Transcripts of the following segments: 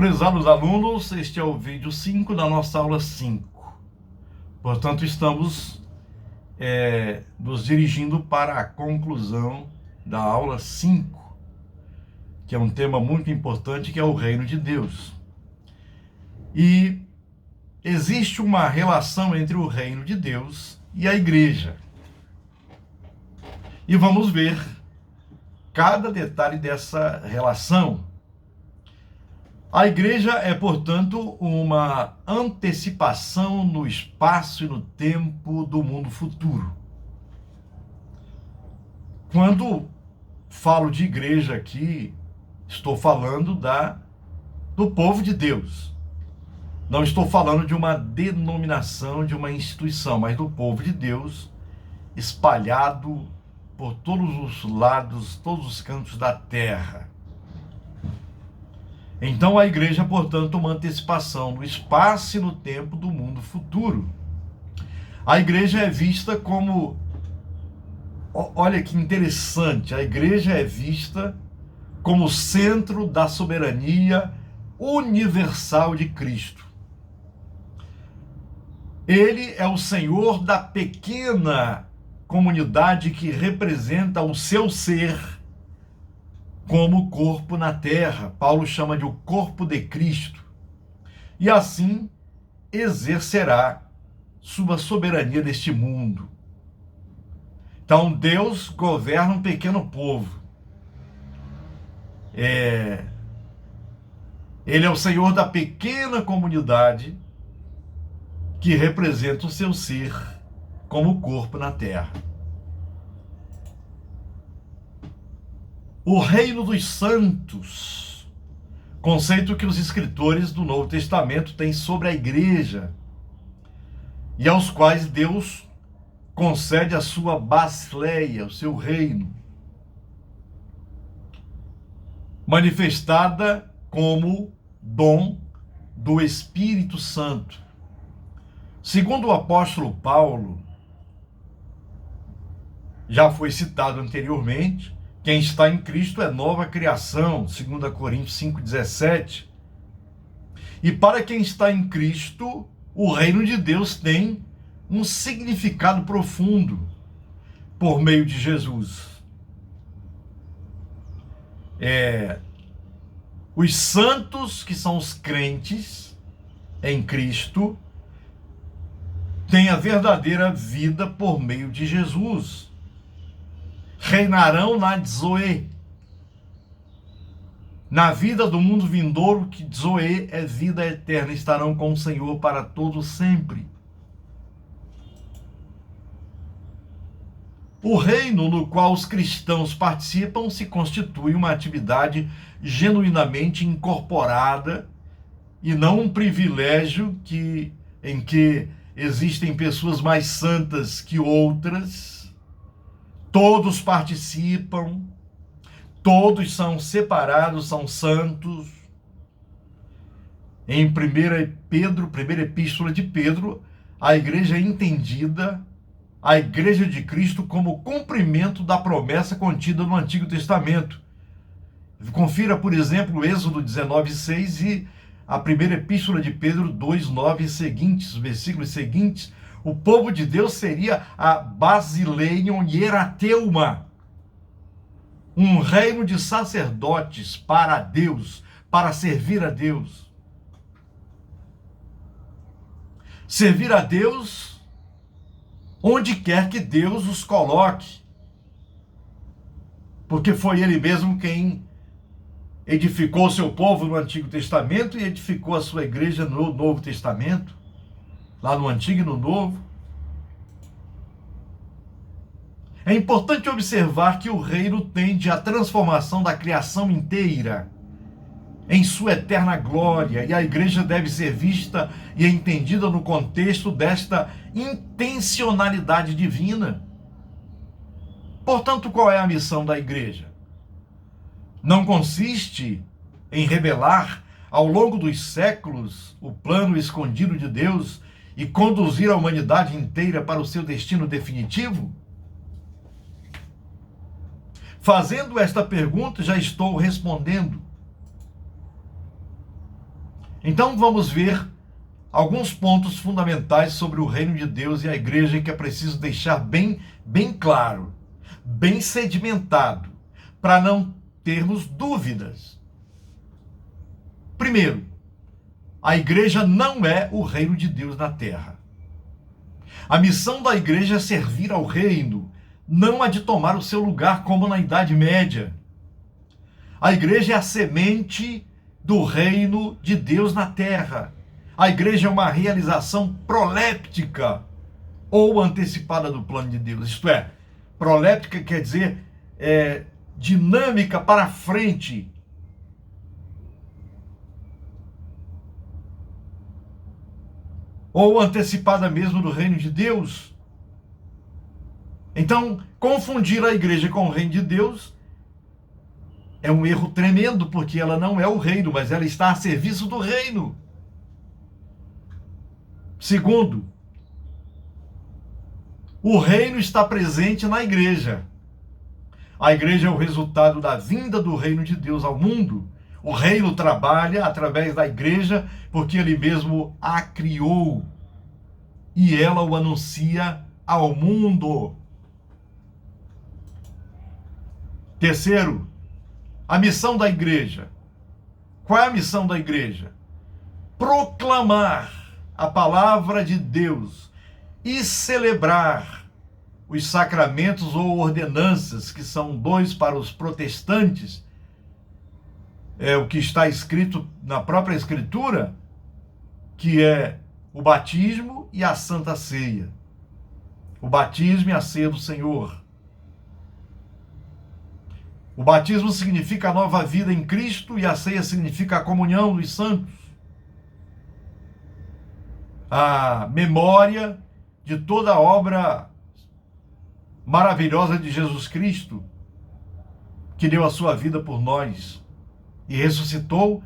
Prezados alunos, este é o vídeo 5 da nossa aula 5. Portanto, estamos nos dirigindo para a conclusão da aula 5, que é um tema muito importante, que é o reino de Deus. E existe uma relação entre o reino de Deus e a igreja. E vamos ver cada detalhe dessa relação. A igreja é, portanto, uma antecipação no espaço e no tempo do mundo futuro. Quando falo de igreja aqui, estou falando do povo de Deus. Não estou falando de uma denominação, de uma instituição, mas do povo de Deus espalhado por todos os lados, todos os cantos da terra. Então a igreja, portanto, é uma antecipação no espaço e no tempo do mundo futuro. A igreja é vista como, olha que interessante, a igreja é vista como o centro da soberania universal de Cristo. Ele é o Senhor da pequena comunidade que representa o seu ser como corpo na terra. Paulo chama de o corpo de Cristo. E assim exercerá sua soberania neste mundo. Então Deus governa um pequeno povo. Ele é o Senhor da pequena comunidade que representa o seu ser como corpo na terra. O reino dos santos, conceito que os escritores do Novo Testamento têm sobre a igreja e aos quais Deus concede a sua basileia, o seu reino, manifestada como dom do Espírito Santo. Segundo o apóstolo Paulo, já foi citado anteriormente, quem está em Cristo é nova criação, 2 Coríntios 5,17. E para quem está em Cristo, o reino de Deus tem um significado profundo por meio de Jesus. Os santos, que são os crentes em Cristo, têm a verdadeira vida por meio de Jesus. Reinarão na Zoe. Na vida do mundo vindouro, que Zoe é vida eterna, estarão com o Senhor para todo sempre. O reino no qual os cristãos participam se constitui uma atividade genuinamente incorporada e não um privilégio em que existem pessoas mais santas que outras. Todos participam, todos são separados, são santos. Em 1 Pedro, primeira epístola de Pedro, a igreja é entendida, a igreja de Cristo, como cumprimento da promessa contida no Antigo Testamento. Confira, por exemplo, Êxodo 19:6 e a primeira epístola de Pedro 2:9 e seguintes, versículos seguintes. O povo de Deus seria a Basileion Hierateuma, um reino de sacerdotes para Deus, para servir a Deus. Servir a Deus onde quer que Deus os coloque, porque foi Ele mesmo quem edificou o seu povo no Antigo Testamento e edificou a sua igreja no Novo Testamento. Lá no Antigo e no Novo. É importante observar que o reino tende à transformação da criação inteira em sua eterna glória, e a igreja deve ser vista e entendida no contexto desta intencionalidade divina. Portanto, qual é a missão da igreja? Não consiste em revelar ao longo dos séculos o plano escondido de Deus e conduzir a humanidade inteira para o seu destino definitivo? Fazendo esta pergunta, já estou respondendo. Então vamos ver alguns pontos fundamentais sobre o reino de Deus e a igreja que é preciso deixar bem claro, bem sedimentado, para não termos dúvidas. Primeiro, a igreja não é o reino de Deus na terra. A missão da igreja é servir ao reino, não a de tomar o seu lugar como na Idade Média. A igreja é a semente do reino de Deus na terra. A igreja é uma realização proléptica ou antecipada do plano de Deus. Isto é, proléptica quer dizer dinâmica para frente. Ou antecipada mesmo do reino de Deus. Então, confundir a igreja com o reino de Deus é um erro tremendo, porque ela não é o reino, mas ela está a serviço do reino. Segundo, o reino está presente na igreja. A igreja é o resultado da vinda do reino de Deus ao mundo. O reino trabalha através da igreja, porque ele mesmo a criou. E ela o anuncia ao mundo. Terceiro, a missão da igreja. Qual é a missão da igreja? Proclamar a palavra de Deus e celebrar os sacramentos ou ordenanças, que são dois para os protestantes. É o que está escrito na própria Escritura, que é o batismo e a Santa Ceia. O batismo e a ceia do Senhor. O batismo significa a nova vida em Cristo e a ceia significa a comunhão dos santos. A memória de toda a obra maravilhosa de Jesus Cristo, que deu a sua vida por nós e ressuscitou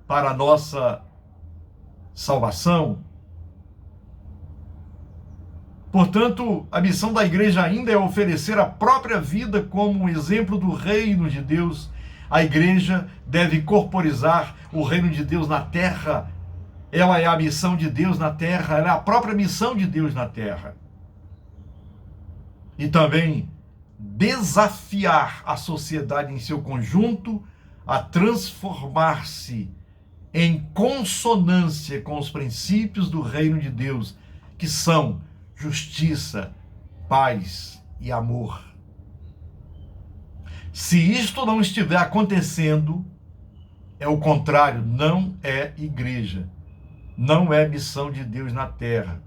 para a nossa salvação. Portanto, a missão da igreja ainda é oferecer a própria vida como um exemplo do reino de Deus. A igreja deve corporizar o reino de Deus na terra. Ela é a missão de Deus na terra, ela é a própria missão de Deus na terra. E também desafiar a sociedade em seu conjunto a transformar-se em consonância com os princípios do reino de Deus, que são justiça, paz e amor. Se isto não estiver acontecendo, é o contrário, não é igreja, não é missão de Deus na terra.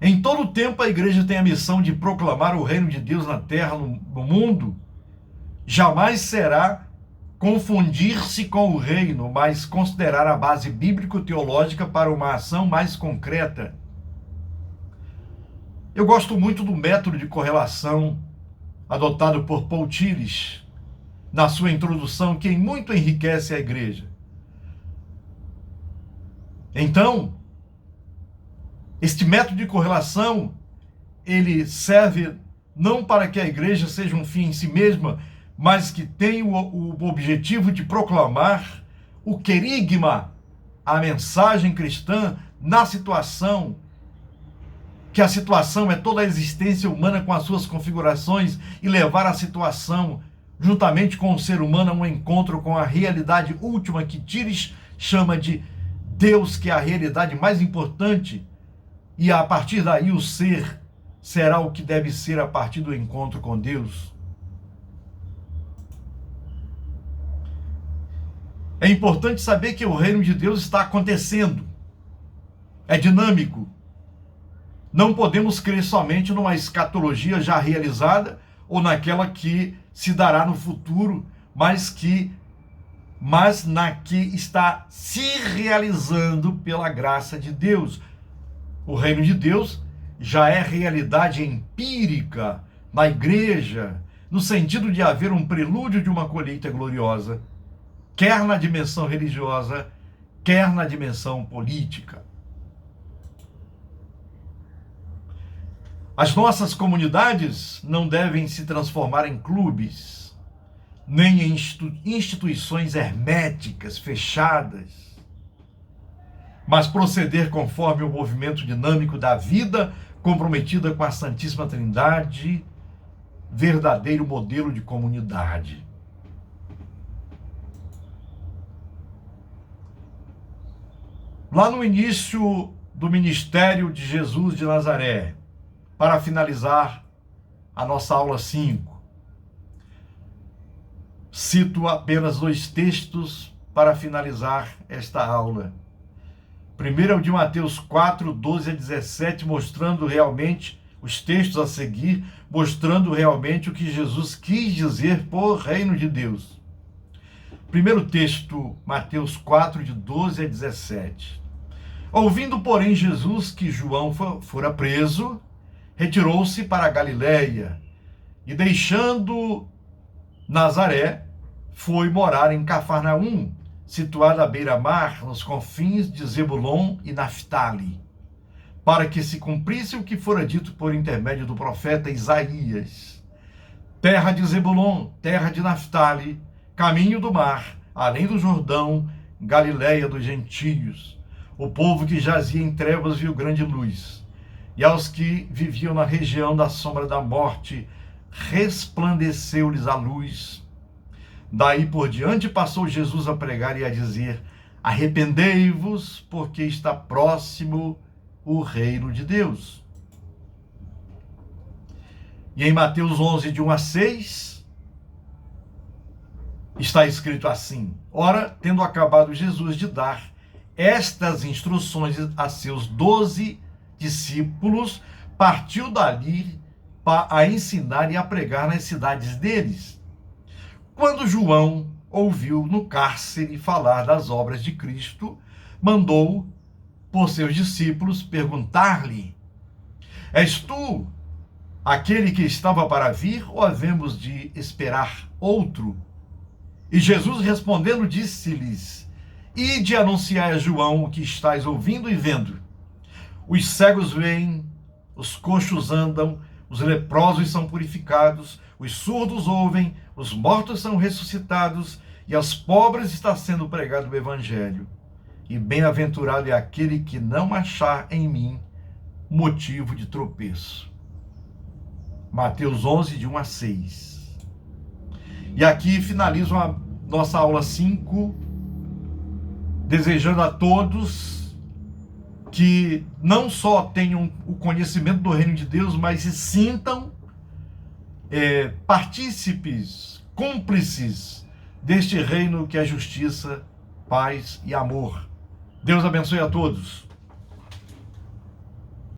Em todo o tempo a igreja tem a missão de proclamar o reino de Deus na terra, no mundo. Jamais será confundir-se com o reino, mas considerar a base bíblico-teológica para uma ação mais concreta. Eu gosto muito do método de correlação adotado por Paul Tillich na sua introdução, que muito enriquece a igreja. Então, este método de correlação, ele serve não para que a igreja seja um fim em si mesma, mas que tem o objetivo de proclamar o querigma, a mensagem cristã na situação, que a situação é toda a existência humana com as suas configurações, e levar a situação, juntamente com o ser humano, a um encontro com a realidade última que Tillich chama de Deus, que é a realidade mais importante, e a partir daí o ser será o que deve ser a partir do encontro com Deus. É importante saber que o reino de Deus está acontecendo. É dinâmico. Não podemos crer somente numa escatologia já realizada ou naquela que se dará no futuro, mas na que está se realizando pela graça de Deus. O reino de Deus já é realidade empírica na igreja, no sentido de haver um prelúdio de uma colheita gloriosa, quer na dimensão religiosa, quer na dimensão política. As nossas comunidades não devem se transformar em clubes. nem em instituições herméticas, fechadas, mas proceder conforme o movimento dinâmico da vida comprometida com a Santíssima Trindade, verdadeiro modelo de comunidade. Lá no início do ministério de Jesus de Nazaré, para finalizar a nossa aula 5, cito apenas 2 textos para finalizar esta aula. Primeiro é o de Mateus 4, 12 a 17, mostrando realmente, os textos a seguir, mostrando realmente o que Jesus quis dizer por reino de Deus. Primeiro texto, Mateus 4, de 12 a 17. Ouvindo, porém, Jesus que João fora preso, retirou-se para a Galiléia e, deixando Nazaré, foi morar em Cafarnaum, situada à beira-mar, nos confins de Zebulon e Naftali, para que se cumprisse o que fora dito por intermédio do profeta Isaías. Terra de Zebulon, terra de Naftali, caminho do mar, além do Jordão, Galiléia dos gentios. O povo que jazia em trevas viu grande luz, e aos que viviam na região da sombra da morte, resplandeceu-lhes a luz. Daí por diante passou Jesus a pregar e a dizer: arrependei-vos, porque está próximo o reino de Deus. E em Mateus 11, de 1 a 6, está escrito assim: ora, tendo acabado Jesus de dar estas instruções a seus 12 discípulos, partiu dali a ensinar e a pregar nas cidades deles. Quando João ouviu no cárcere falar das obras de Cristo, mandou por seus discípulos perguntar-lhe: és tu aquele que estava para vir, ou havemos de esperar outro? E Jesus respondendo disse-lhes: ide anunciar a João o que estáis ouvindo e vendo. Os cegos veem, os coxos andam, os leprosos são purificados, os surdos ouvem, os mortos são ressuscitados, e aos pobres está sendo pregado o evangelho. E bem-aventurado é aquele que não achar em mim motivo de tropeço. Mateus 11, de 1 a 6. E aqui finalizo a nossa aula 5, desejando a todos que não só tenham o conhecimento do reino de Deus, mas se sintam partícipes, cúmplices deste reino que é justiça, paz e amor. Deus abençoe a todos.